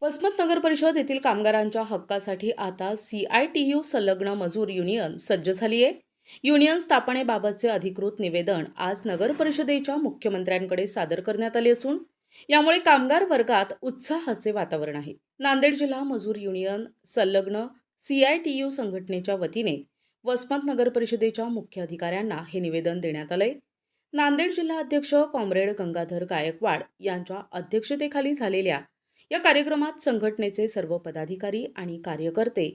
वसमत नगर परिषद येथील कामगारांच्या हक्कासाठी आता CITU संलग्न मजूर युनियन सज्ज झाली आहे. युनियन स्थापनेबाबतचे अधिकृत निवेदन आज नगर परिषदेच्या मुख्यमंत्र्यांकडे सादर करण्यात आले असून यामुळे कामगार वर्गात उत्साहाचे वातावरण आहे. नांदेड जिल्हा मजूर युनियन संलग्न CITU संघटनेच्या वतीने वसमत नगर परिषदेच्या मुख्य अधिकाऱ्यांना हे निवेदन देण्यात आलंय. नांदेड जिल्हा अध्यक्ष कॉम्रेड गंगाधर गायकवाड यांच्या अध्यक्षतेखाली झालेल्या या कार्यक्रमात संघटनेचे सर्व पदाधिकारी आणि कार्यकर्ते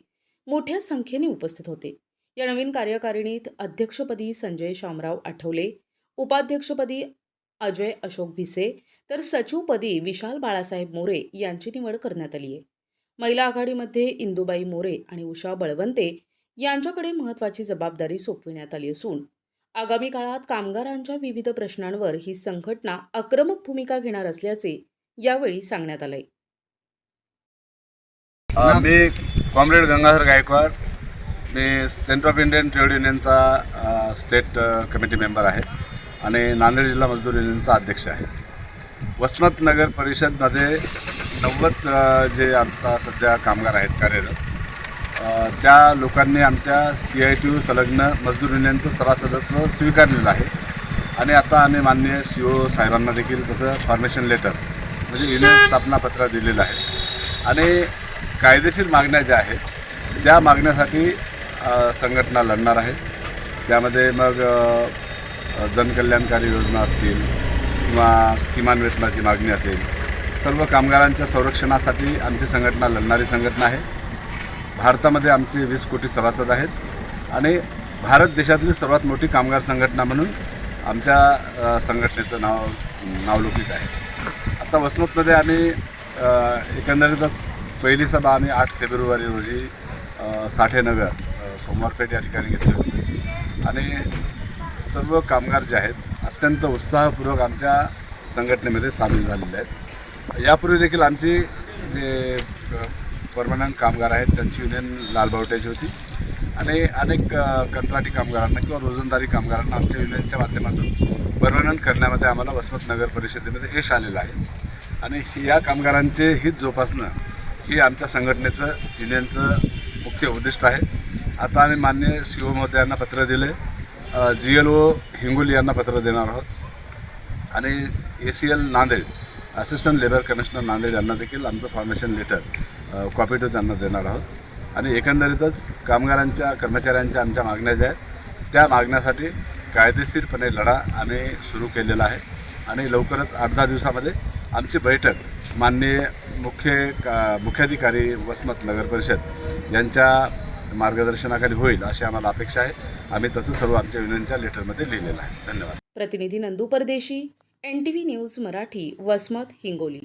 मोठ्या संख्येने उपस्थित होते. या नवीन कार्यकारिणीत अध्यक्षपदी संजय शामराव आठवले, उपाध्यक्षपदी अजय अशोक भिसे तर सचिवपदी विशाल बाळासाहेब मोरे यांची निवड करण्यात आली आहे. महिला आघाडीमध्ये इंदुबाई मोरे आणि उषा बळवंते यांच्याकडे महत्त्वाची जबाबदारी सोपविण्यात आली असून आगामी काळात कामगारांच्या विविध प्रश्नांवर ही संघटना आक्रमक भूमिका घेणार असल्याचे यावेळी सांगण्यात आले. मी कॉम्रेड गंगाधर गायकवाड. मी सेंटर ऑफ इंडियन ट्रेड युनियनचा स्टेट कमिटी मेंबर आहे आणि नांदेड जिल्हा मजदूर युनियनचा अध्यक्ष आहे. वसमत नगर परिषदमध्ये 90 जे आता सध्या कामगार आहेत कार्यरत, त्या लोकांनी आमच्या CITU संलग्न मजदूर युनियनचं सभासदत्व स्वीकारलेलं आहे आणि आता आम्ही माननीय CO साहेबांना देखील तसं फॉर्मेशन लेटर म्हणजे युनियन स्थापनापत्र दिलेलं आहे आणि कायदेशीर मागण्या ज्या आहेत त्या मागण्यासाठी संघटना लढणार आहेत. त्यामध्ये मग जनकल्याणकारी योजना असतील किंवा किमान वेतनाची मागणी असेल, सर्व कामगारांच्या संरक्षणासाठी आमची संघटना लढणारी संघटना आहे. भारतामध्ये आमचे 20 कोटी सभासद आहेत आणि भारत देशातली सर्वात मोठी कामगार संघटना म्हणून आमच्या संघटनेचं नावलौकिक आहे. आता वसमतमध्ये आम्ही एकंदरीतच पहिली सभा आम्ही 8 फेब्रुवारी रोजी साठेनगर सोमवारपेठ या ठिकाणी घेतली होती आणि सर्व कामगार जे आहेत अत्यंत उत्साहपूर्वक आमच्या संघटनेमध्ये सामील झालेले आहेत. यापूर्वी देखील आमची जे परमनंट कामगार आहेत त्यांची युनियन लालबावट्याची होती आणि अनेक कंत्राटी कामगारांना किंवा रोजंदारी कामगारांना आमच्या युनियनच्या माध्यमातून परमनंट करण्यामध्ये आम्हाला वसमत नगर परिषदेमध्ये यश आलेलं आहे आणि या कामगारांचे हित जोपासणं ही आमच्या संघटनेचं युनियनचं मुख्य उद्दिष्ट आहे. आता आम्ही माननीय CO महोदयांना पत्र दिले, GLO हिंगोली यांना पत्र देणार आहोत आणि ACL Nanded assistant labour commissioner Nanded यांना देखील आमचं फॉर्मेशन लेटर कॉपी टू त्यांना देणार आहोत आणि एकंदरीतच कामगारांच्या कर्मचाऱ्यांच्या आमच्या मागण्या ज्या आहेत त्या मागण्यासाठी कायदेशीरपणे लढा आम्ही सुरू केलेला आहे आणि लवकरच 8-10 दिवसामध्ये आमची बैठक माननीय मुख्याधिकारी वसमत नगर परिषद यांच्या मार्गदर्शनाखाली होईल अशी आम्हाला अपेक्षा आहे. आम्ही तसं सर्व आमच्या युनियनच्या लेटरमध्ये लिहिलेलं आहे. धन्यवाद. प्रतिनिधी नंदू परदेशी, NTV न्यूज मराठी, वसमत, हिंगोली.